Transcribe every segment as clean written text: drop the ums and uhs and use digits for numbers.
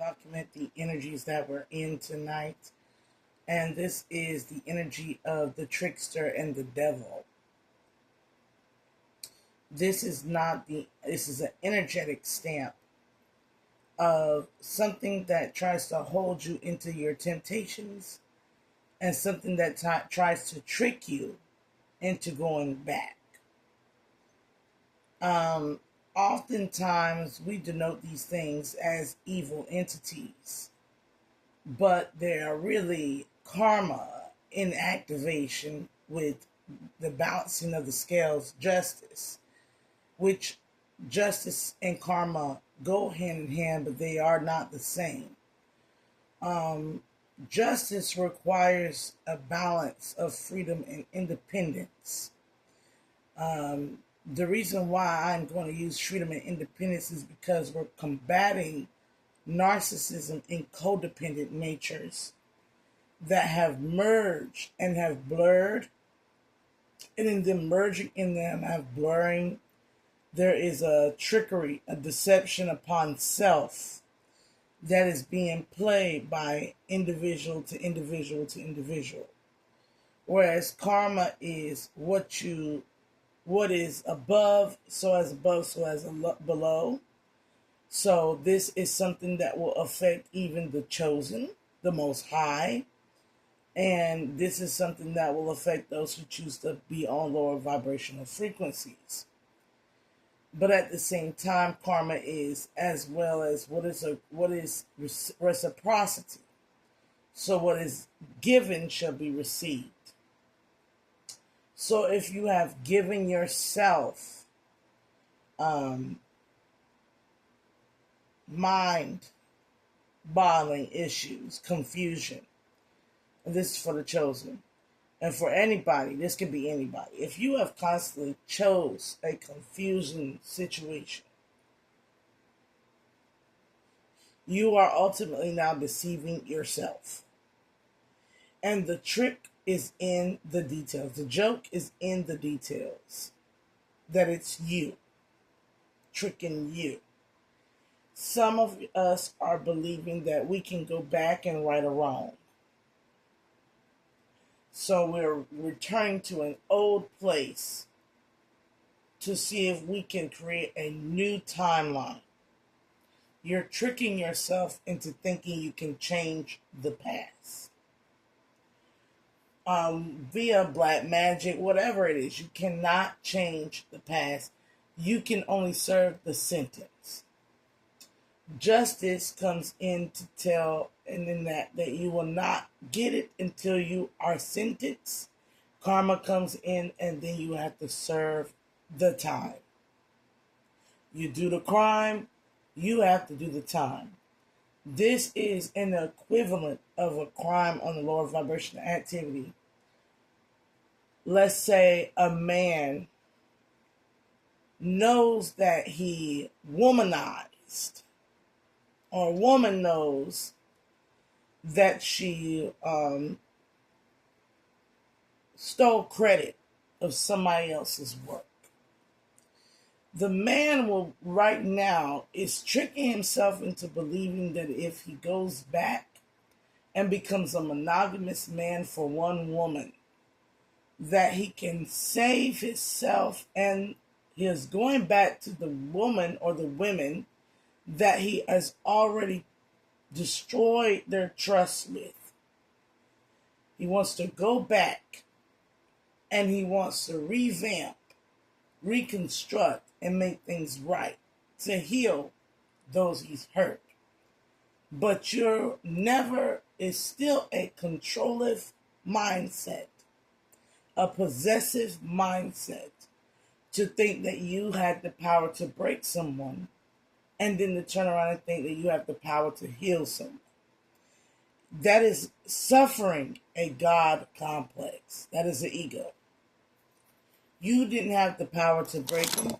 document the energies that we're in tonight. And this is the energy of the trickster and the devil. This is an energetic stamp of something that tries to hold you into your temptations and something that tries to trick you into going back. Oftentimes we denote these things as evil entities, but they are really karma in activation with the balancing of the scales, justice, which justice and karma go hand in hand, but they are not the same. Justice requires a balance of freedom and independence. The reason why I'm going to use freedom and independence is because we're combating narcissism and codependent natures that have merged and have blurred. And in them merging in them have blurring, there is a trickery, a deception upon self that is being played by individual to individual to individual. Whereas karma is what is above, so as below. So this is something that will affect even the chosen, the Most High. And this is something that will affect those who choose to be on lower vibrational frequencies. But at the same time, karma is as well as what is reciprocity. So what is given shall be received. So if you have given yourself mind-boggling issues, confusion, and this is for the chosen, and for anybody, this could be anybody. If you have constantly chose a confusing situation, you are ultimately now deceiving yourself. And the trick is in the details. The joke is in the details. That it's you. Tricking you. Some of us are believing that we can go back and right a wrong. So we're returning to an old place to see if we can create a new timeline. You're tricking yourself into thinking you can change the past. Via black magic, whatever it is, you cannot change the past. You can only serve the sentence. Justice comes in to tell, and in that you will not get it until you are sentenced. Karma comes in, and then you have to serve the time. You do the crime, you have to do the time. This is an equivalent of a crime on the lower vibrational activity. Let's say a man knows that he womanized, or a woman knows that she stole credit of somebody else's work. The man will right now is tricking himself into believing that if he goes back and becomes a monogamous man for one woman, that he can save himself, and he is going back to the woman or the women that he has already destroyed their trust with. He wants to go back and he wants to revamp, reconstruct, and make things right to heal those he's hurt. But you're never is still a controlling mindset, a possessive mindset, to think that you had the power to break someone, and then to turn around and think that you have the power to heal someone. That is suffering a God complex. That is the ego. You didn't have the power to break them,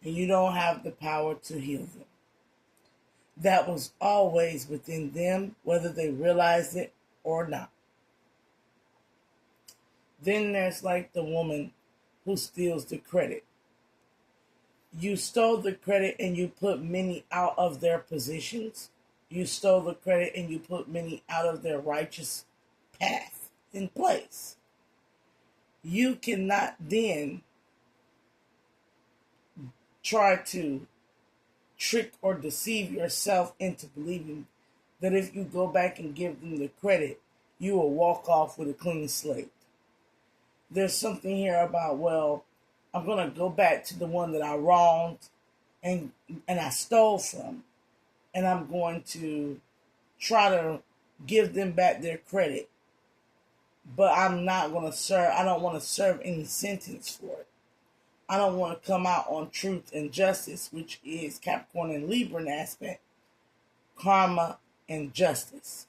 and you don't have the power to heal them. That was always within them, whether they realized it or not. Then there's like the woman who steals the credit. You stole the credit and you put many out of their positions. You stole the credit and you put many out of their righteous path in place. You cannot then try to trick or deceive yourself into believing that if you go back and give them the credit, you will walk off with a clean slate. There's something here about, well, I'm going to go back to the one that I wronged and I stole from, and I'm going to try to give them back their credit. But I'm not going to serve, I don't want to serve any sentence for it. I don't want to come out on truth and justice, which is Capricorn and Libra in aspect, karma and justice,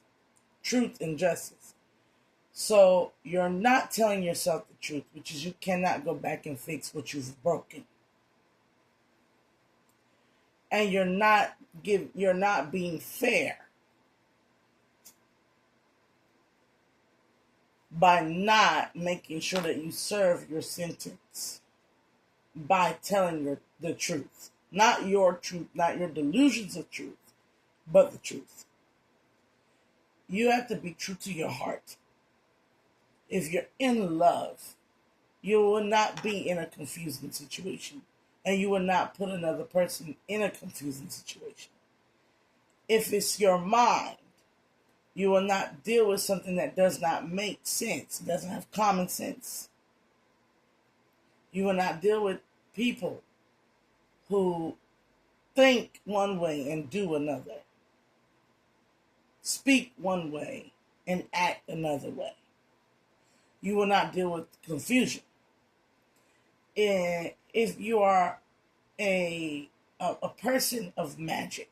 truth and justice. So you're not telling yourself the truth, which is you cannot go back and fix what you've broken. And you're not being fair by not making sure that you serve your sentence by telling the truth. Not your truth, not your delusions of truth, but the truth. You have to be true to your heart. If you're in love, you will not be in a confusing situation, and you will not put another person in a confusing situation. If it's your mind, you will not deal with something that does not make sense, doesn't have common sense. You will not deal with people who think one way and do another, speak one way and act another way. You will not deal with confusion. And if you are a person of magic,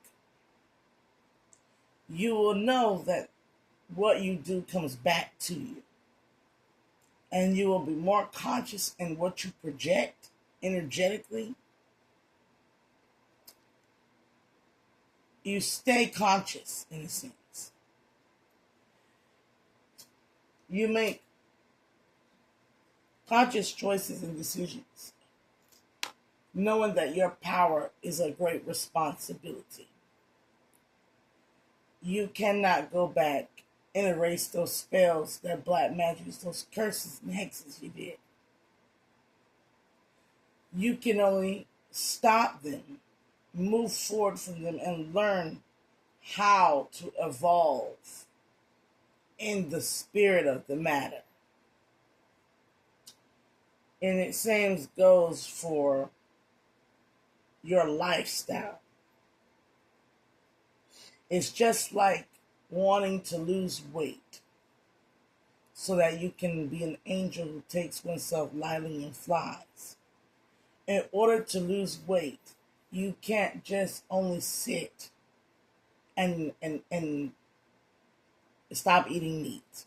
you will know that what you do comes back to you. And you will be more conscious in what you project energetically. You stay conscious in a sense. You make conscious choices and decisions, knowing that your power is a great responsibility. You cannot go back and erase those spells, that black magic, those curses and hexes you did. You can only stop them, move forward from them, and learn how to evolve in the spirit of the matter. And it same goes for your lifestyle. It's just like wanting to lose weight so that you can be an angel who takes oneself lightly and flies. In order to lose weight, you can't just only sit and stop eating meat.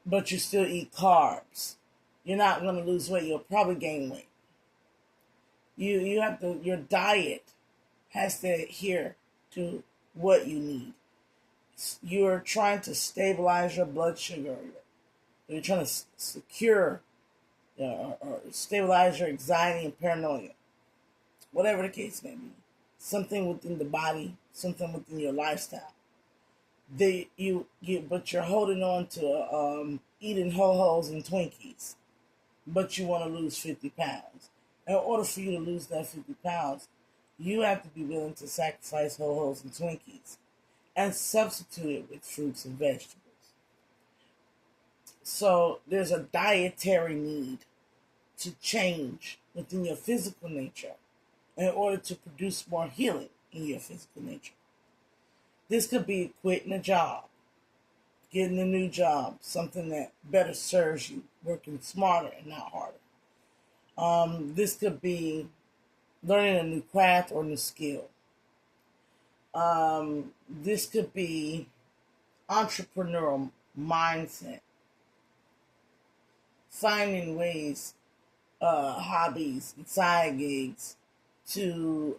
But you still eat carbs. You're not going to lose weight. You'll probably gain weight. You have to. Your diet has to adhere to what you need. You're trying to stabilize your blood sugar. You're trying to secure or stabilize your anxiety and paranoia. Whatever the case may be. Something within the body, something within your lifestyle. But you're holding on to eating ho-hos and Twinkies, but you want to lose 50 pounds. In order for you to lose that 50 pounds, you have to be willing to sacrifice ho-hos and Twinkies and substitute it with fruits and vegetables. So there's a dietary need to change within your physical nature in order to produce more healing in your physical nature. This could be quitting a job, getting a new job, something that better serves you, working smarter and not harder. This could be learning a new craft or new skill. This could be entrepreneurial mindset, finding ways, hobbies and side gigs to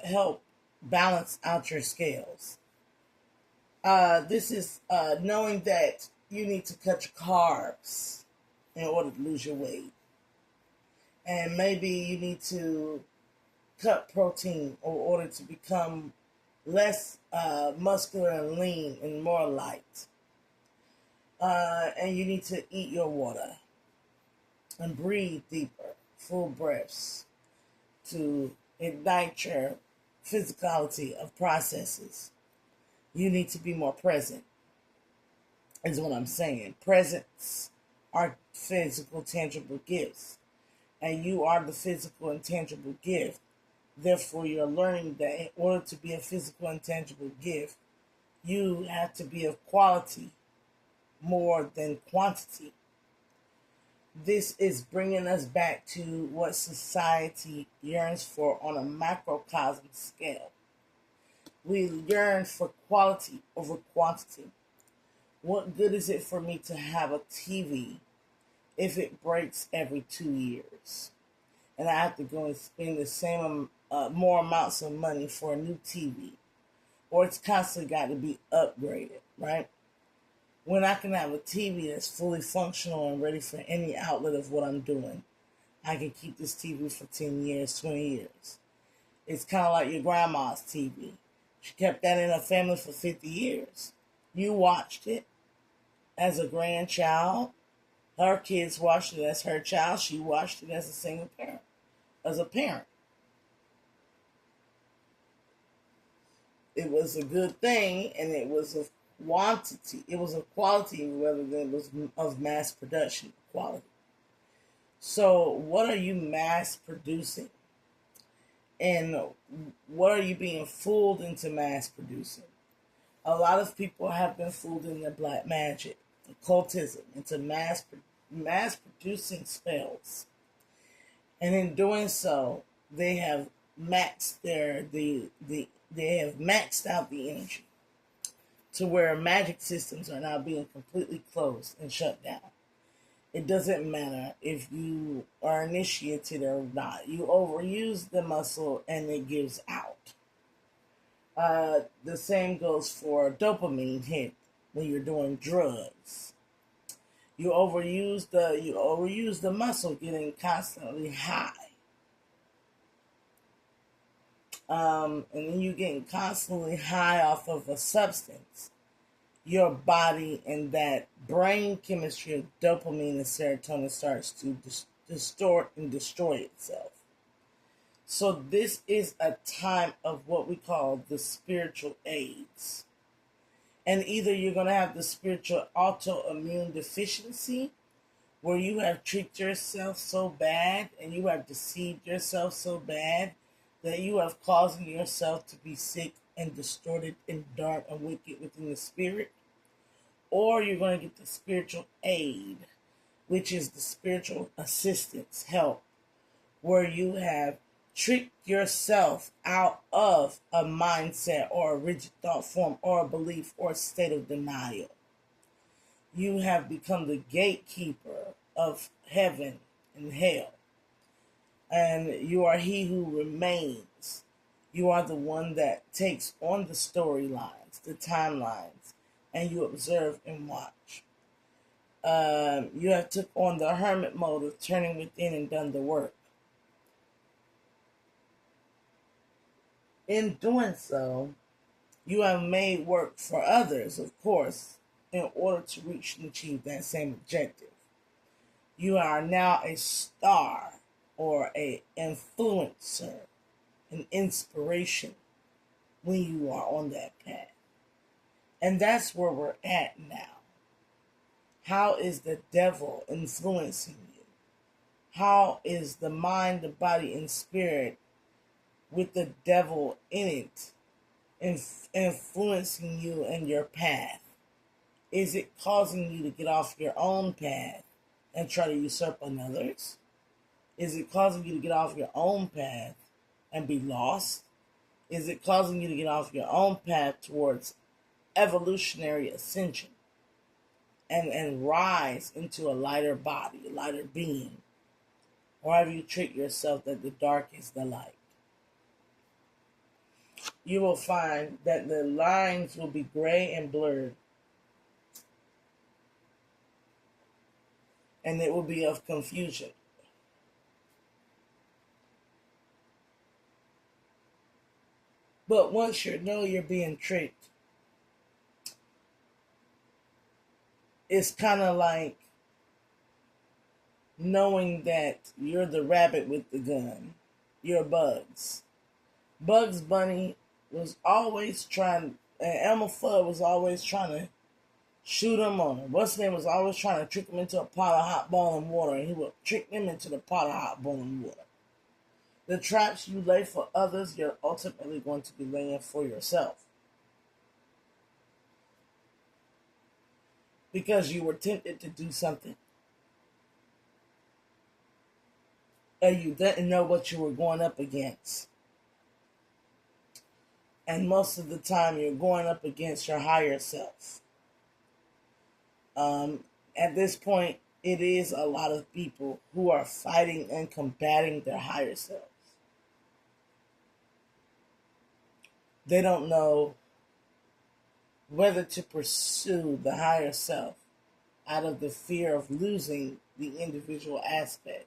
help balance out your scales. This is knowing that you need to cut your carbs in order to lose your weight. And maybe you need to cut protein in order to become less muscular and lean and more light. And you need to eat your water and breathe deeper, full breaths to ignite your physicality of processes. You need to be more present, is what I'm saying. Presents are physical, tangible gifts, and you are the physical and tangible gift. Therefore, you're learning that in order to be a physical and tangible gift, you have to be of quality more than quantity. This is bringing us back to what society yearns for on a macrocosm scale. We yearn for quality over quantity. What good is it for me to have a TV if it breaks every 2 years? And I have to go and spend the same more amounts of money for a new TV, or it's constantly got to be upgraded, right? When I can have a TV that's fully functional and ready for any outlet of what I'm doing, I can keep this TV for 10 years, 20 years. It's kind of like your grandma's TV. She kept that in her family for 50 years. You watched it as a grandchild. Her kids watched it as her child. She watched it as a single parent, as a parent. It was a good thing, and it was of quantity. It was of quality rather than it was of mass production quality. So, what are you mass producing? And what are you being fooled into mass producing? A lot of people have been fooled into black magic, occultism, into mass producing spells, and in doing so, they have maxed they have maxed out the energy to where magic systems are now being completely closed and shut down. It doesn't matter if you are initiated or not. You overuse the muscle and it gives out. The same goes for a dopamine hit when you're doing drugs. You overuse the muscle, getting constantly high. And then you're getting constantly high off of a substance. Your body and that brain chemistry of dopamine and serotonin starts to distort and destroy itself. So this is a time of what we call the spiritual AIDS. And either you're going to have the spiritual autoimmune deficiency, where you have tricked yourself so bad and you have deceived yourself so bad that you have caused yourself to be sick and distorted and dark and wicked within the spirit. Or you're going to get the spiritual aid, which is the spiritual assistance, help, where you have tricked yourself out of a mindset or a rigid thought form or a belief or a state of denial. You have become the gatekeeper of heaven and hell. And you are he who remains. You are the one that takes on the storylines, the timelines, and you observe and watch. You have took on the hermit mode of turning within and done the work. In doing so, you have made work for others, of course, in order to reach and achieve that same objective. You are now a star or a influencer, an inspiration when you are on that path. And that's where we're at now. How is the devil influencing you? How is the mind, the body, and spirit with the devil in it influencing you and your path? Is it causing you to get off your own path and try to usurp another's? Is it causing you to get off your own path and be lost? Is it causing you to get off your own path towards evolutionary ascension and rise into a lighter body, a lighter being? Or have you tricked yourself that the dark is the light? You will find that the lines will be gray and blurred, and it will be of confusion. But once you know you're being tricked, it's kind of like knowing that you're the rabbit with the gun. You're Bugs. Bugs Bunny was always trying, and Elmer Fudd was always trying to shoot him, or what's his name was always trying to trick him into a pot of hot boiling water, and he would trick him into the pot of hot boiling water. The traps you lay for others, you're ultimately going to be laying for yourself. Because you were tempted to do something, and you didn't know what you were going up against. And most of the time, you're going up against your higher self. At this point, it is a lot of people who are fighting and combating their higher selves. They don't know whether to pursue the higher self out of the fear of losing the individual aspect,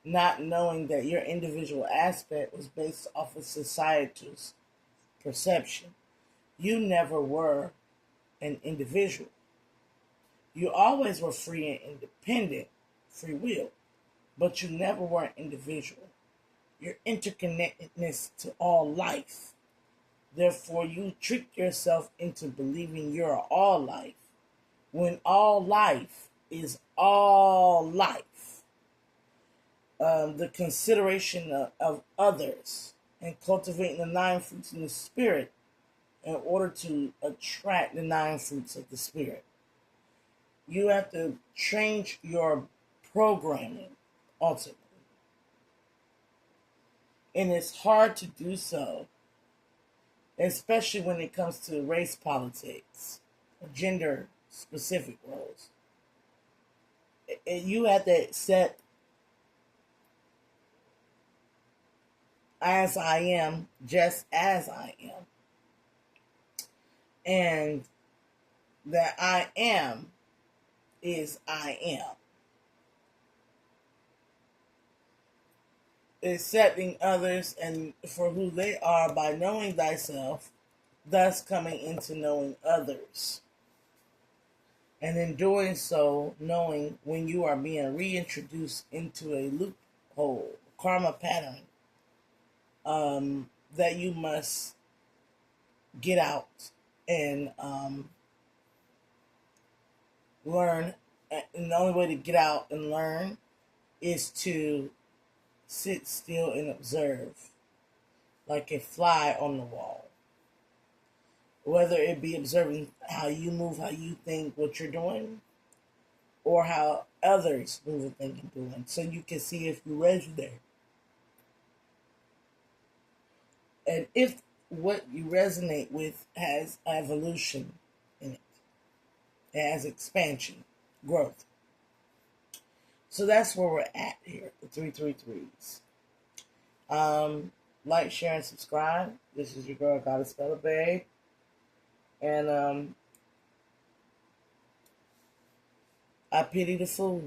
not knowing that your individual aspect was based off of society's perception. You never were an individual. You always were free and independent, free will, but you never were an individual. Your interconnectedness to all life. Therefore, you trick yourself into believing you're all life, when all life is all life. The consideration of others and cultivating the 9 fruits in the Spirit in order to attract the 9 fruits of the Spirit. You have to change your programming, ultimately. And it's hard to do so, especially when it comes to race politics, or gender-specific roles. You have to accept, as I am, just as I am. And that I am is I am. Accepting others and for who they are by knowing thyself, thus coming into knowing others. And in doing so, knowing when you are being reintroduced into a loophole, karma pattern, that you must get out and learn. And the only way to get out and learn is to sit still and observe, like a fly on the wall. Whether it be observing how you move, how you think, what you're doing, or how others move and think and doing, so you can see if you resonate. And if what you resonate with has evolution in it, it has expansion, growth. So that's where we're at here, the 333s. Like, share, and subscribe. This is your girl, Gotta Spell It, babe. And I pity the fool.